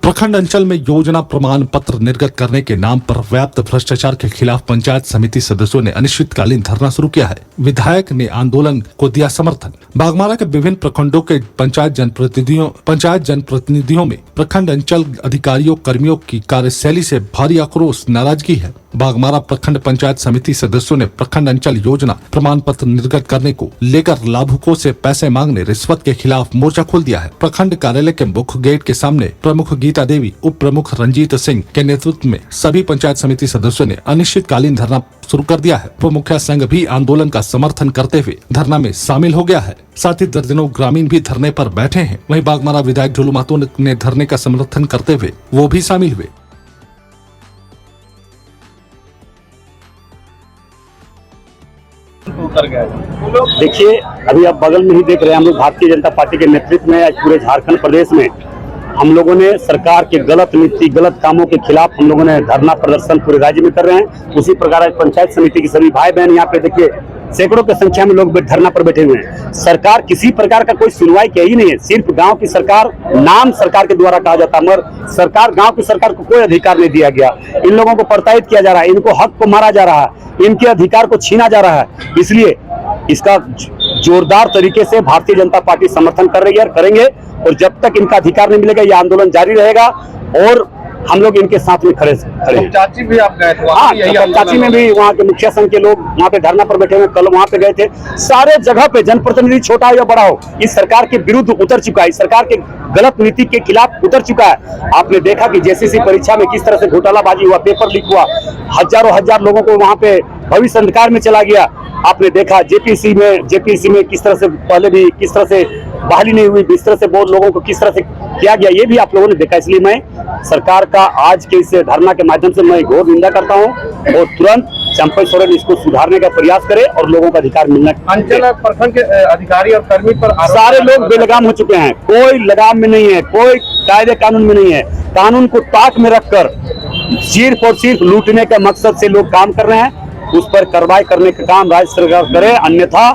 प्रखंड अंचल में योजना प्रमाण पत्र निर्गत करने के नाम पर व्याप्त भ्रष्टाचार के खिलाफ पंचायत समिति सदस्यों ने अनिश्चितकालीन धरना शुरू किया है। विधायक ने आंदोलन को दिया समर्थन। बागमारा के विभिन्न प्रखंडों के पंचायत जनप्रतिनिधियों में प्रखंड अंचल अधिकारियों कर्मियों की कार्यशैली से भारी आक्रोश नाराजगी है। बागमारा प्रखंड पंचायत समिति सदस्यों ने प्रखंड अंचल योजना प्रमाण पत्र निर्गत करने को लेकर लाभुकों से पैसे मांगने रिश्वत के खिलाफ मोर्चा खोल दिया है। प्रखंड कार्यालय के मुख्य गेट के सामने प्रमुख गीता देवी, उप प्रमुख रंजीत सिंह के नेतृत्व में सभी पंचायत समिति सदस्यों ने अनिश्चितकालीन धरना शुरू कर दिया है। उप मुखिया संघ भी आंदोलन का समर्थन करते हुए धरना में शामिल हो गया है। साथ ही दर्जनों ग्रामीण भी धरने पर बैठे हैं। वहीं बागमारा विधायक ढोलू महतो ने धरने का समर्थन करते हुए वो भी शामिल हुए। देखिए, अभी आप बगल में ही देख रहे हैं, हम लोग भारतीय जनता पार्टी के नेतृत्व में आज पूरे झारखंड प्रदेश में हम लोगों ने सरकार के गलत नीति, गलत कामों के खिलाफ हम लोगों ने धरना प्रदर्शन पूरे राज्य में कर रहे हैं। उसी प्रकार आज पंचायत समिति के सभी भाई बहन यहाँ पे देखिए सैकड़ों की संख्या में लोग धरना पर बैठे हुए हैं। सरकार किसी प्रकार का कोई सुनवाई किया ही नहीं है। सिर्फ गांव की सरकार, नाम सरकार के द्वारा कहा जाता है, मगर सरकार, गांव की सरकार को कोई अधिकार नहीं दिया गया। इन लोगों को प्रताड़ित किया जा रहा है, इनको हक को मारा जा रहा है, इनके अधिकार को छीना जा रहा है। इसलिए इसका जोरदार तरीके से भारतीय जनता पार्टी समर्थन कर रही है और करेंगे, और जब तक इनका अधिकार नहीं मिलेगा यह आंदोलन जारी रहेगा और हम लोग इनके साथ में खड़े हैं। चाची भी आप गए थे? हाँ, चाची में भी वहाँ के मुखिया संघ के लोग वहाँ पे धरना पर बैठे हुए, कल वहाँ पे गए थे। सारे जगह पे जनप्रतिनिधि छोटा हो या बड़ा हो इस सरकार के विरुद्ध उतर चुका है, इस सरकार के गलत नीति के खिलाफ उतर चुका है। आपने देखा कि जेसीसी परीक्षा में किस तरह से घोटालाबाजी हुआ, पेपर लीक हुआ, हजार लोगों को वहाँ पे भविष्य अंधकार में चला गया। आपने देखा जेपीसी में किस तरह से पहले भी किस तरह से बहाली नहीं हुई, इस तरह से बहुत लोगों को किस तरह से किया गया, ये भी आप लोगों ने देखा। इसलिए मैं सरकार का आज के इस धरना के माध्यम से मैं घोर निंदा करता हूं और तुरंत चंपई सोरेन इसको सुधारने का प्रयास करे और लोगों का अधिकार मिलना। अंचल प्रखंड के अधिकारी और कर्मी पर सारे लोग बेलगाम हो चुके हैं, कोई लगाम में नहीं है, कोई कायदे कानून में नहीं है। कानून को ताक में रखकर सिर्फ और सिर्फ लूटने के मकसद से लोग काम कर रहे हैं। उस पर कार्रवाई करने का काम राज्य सरकार करे, अन्यथा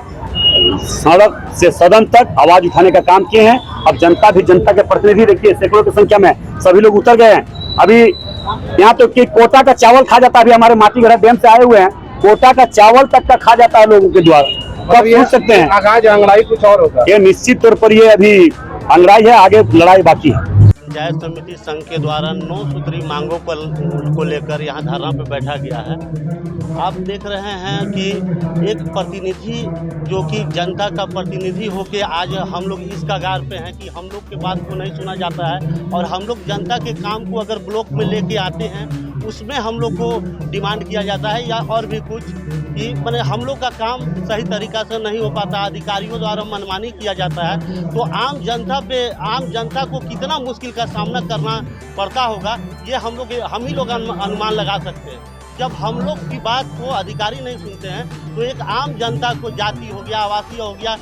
सड़क से सदन तक आवाज उठाने का काम किए हैं। अब जनता भी, जनता के प्रतिनिधि देखिए सैकड़ों की संख्या में सभी लोग उतर गए हैं। अभी यहाँ तो कि कोटा का चावल खा जाता है, अभी हमारे माटीगढ़ा डैम से आए हुए हैं, कोटा का चावल तक का खा जाता है लोगों के द्वारा। कब सोच सकते हैं आगाज अंगड़ाई कुछ और होगा? ये निश्चित तौर पर ये अभी अंगड़ाई है, आगे लड़ाई बाकी है। पंचायत समिति संघ के द्वारा 9 सूत्री मांगों को लेकर यहाँ धरना पे बैठा गया है। आप देख रहे हैं कि एक प्रतिनिधि जो कि जनता का प्रतिनिधि होके आज हम लोग इस कगार पे हैं कि हम लोग के बात को नहीं सुना जाता है, और हम लोग जनता के काम को अगर ब्लॉक में लेके आते हैं उसमें हम लोग को डिमांड किया जाता है या और भी कुछ, कि मैंने हम लोग का काम सही तरीक़ा से नहीं हो पाता, अधिकारियों द्वारा मनमानी किया जाता है। तो आम जनता को कितना मुश्किल का सामना करना पड़ता होगा ये हम ही लोग अनुमान लगा सकते हैं। जब हम लोग की बात को अधिकारी नहीं सुनते हैं तो एक आम जनता को, जाति हो गया, आवासीय हो गया,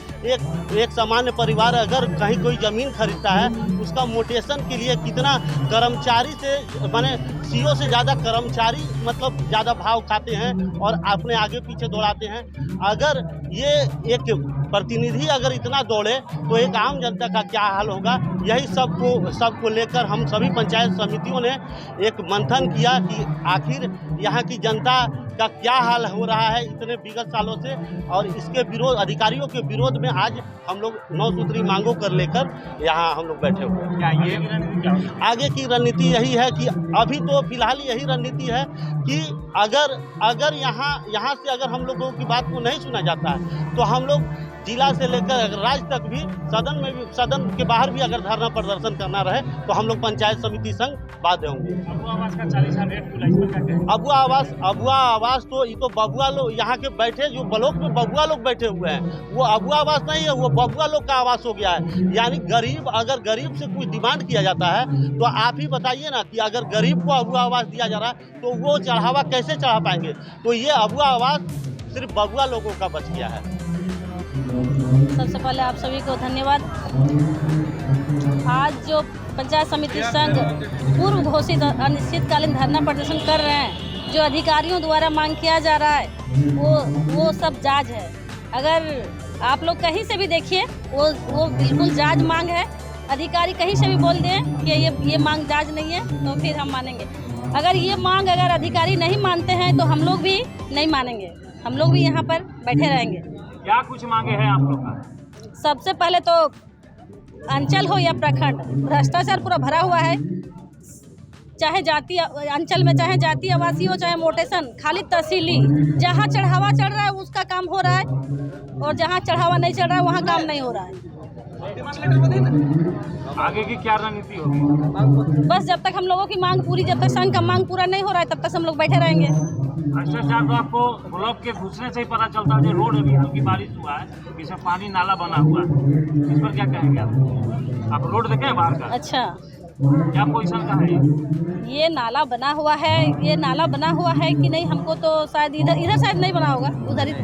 एक सामान्य परिवार अगर कहीं कोई ज़मीन खरीदता है उसका मोटेशन के लिए कितना कर्मचारी से, माने सीओ से ज़्यादा कर्मचारी मतलब ज़्यादा भाव खाते हैं और अपने आगे पीछे दौड़ाते हैं। अगर ये एक प्रतिनिधि अगर इतना दौड़े तो एक आम जनता का क्या हाल होगा, यही सबको लेकर हम सभी पंचायत समितियों ने एक मंथन किया कि आखिर यहाँ की जनता का क्या हाल हो रहा है इतने विगत सालों से, और इसके विरोध, अधिकारियों के विरोध में आज हम लोग 9 सूत्री मांगों कर लेकर यहाँ हम लोग बैठे हुए हैं। आगे की रणनीति यही है कि अभी तो फिलहाल यही रणनीति है कि अगर यहाँ से अगर हम लोगों की बात को नहीं सुना जाता है तो हम लोग जिला से लेकर राज्य तक भी, सदन के बाहर भी अगर धरना प्रदर्शन करना रहे तो हम लोग पंचायत समिति संघ बाध्य होंगे। अबुआ आवास तो ये तो बबुआ लोग यहाँ के बैठे, जो ब्लॉक में बबुआ लोग बैठे हुए हैं, वो अबुआ आवास नहीं है, वो बबुआ लोग का आवास हो गया है। यानी अगर गरीब से कुछ डिमांड किया जाता है तो आप ही बताइए ना कि अगर गरीब को अबुआ आवास दिया जा रहा है तो वो चढ़ावा कैसे चढ़ा पाएंगे। तो ये अबुआ आवास सिर्फ बबुआ लोगों का बच गया है। सबसे पहले आप सभी को धन्यवाद। आज जो पंचायत समिति संघ पूर्व घोषित अनिश्चितकालीन धरना प्रदर्शन कर रहे हैं, जो अधिकारियों द्वारा मांग किया जा रहा है वो सब जायज़ है। अगर आप लोग कहीं से भी देखिए वो बिल्कुल जायज़ मांग है। अधिकारी कहीं से भी बोल दें कि ये मांग जायज़ नहीं है तो फिर हम मानेंगे। अगर ये मांग अगर अधिकारी नहीं मानते हैं तो हम लोग भी नहीं मानेंगे, हम लोग भी यहाँ पर बैठे रहेंगे। क्या कुछ मांगे हैं आप लोग का? सबसे पहले तो अंचल हो या प्रखंड, भ्रष्टाचार पूरा भरा हुआ है। चाहे जाति अंचल में चाहे जाति आवासी हो चाहे मोटेशन, खाली तहसीली, जहाँ चढ़ावा चढ़ रहा है उसका काम हो रहा है और जहाँ चढ़ावा नहीं चढ़ रहा है वहाँ काम नहीं हो रहा है। आगे की क्या रणनीति होगी? बस जब तक हम लोगों की मांग पूरी, जब तक संघ का मांग पूरा नहीं हो रहा है तब तक हम लोग बैठे रहेंगे। भ्रष्टाचार तो आपको ब्लॉक के घुसने से ही पता चलता है। जो रोड अभी हल्की बारिश हुआ है, इसमें पानी नाला बना हुआ है, इस पर क्या कहेंगे आप? रोड देखे हैं बाहर का? अच्छा, क्या पोजीशन का है ये नाला बना हुआ है, ये नाला बना हुआ है कि नहीं हमको तो शायद इधर शायद नहीं बना होगा, उधर ही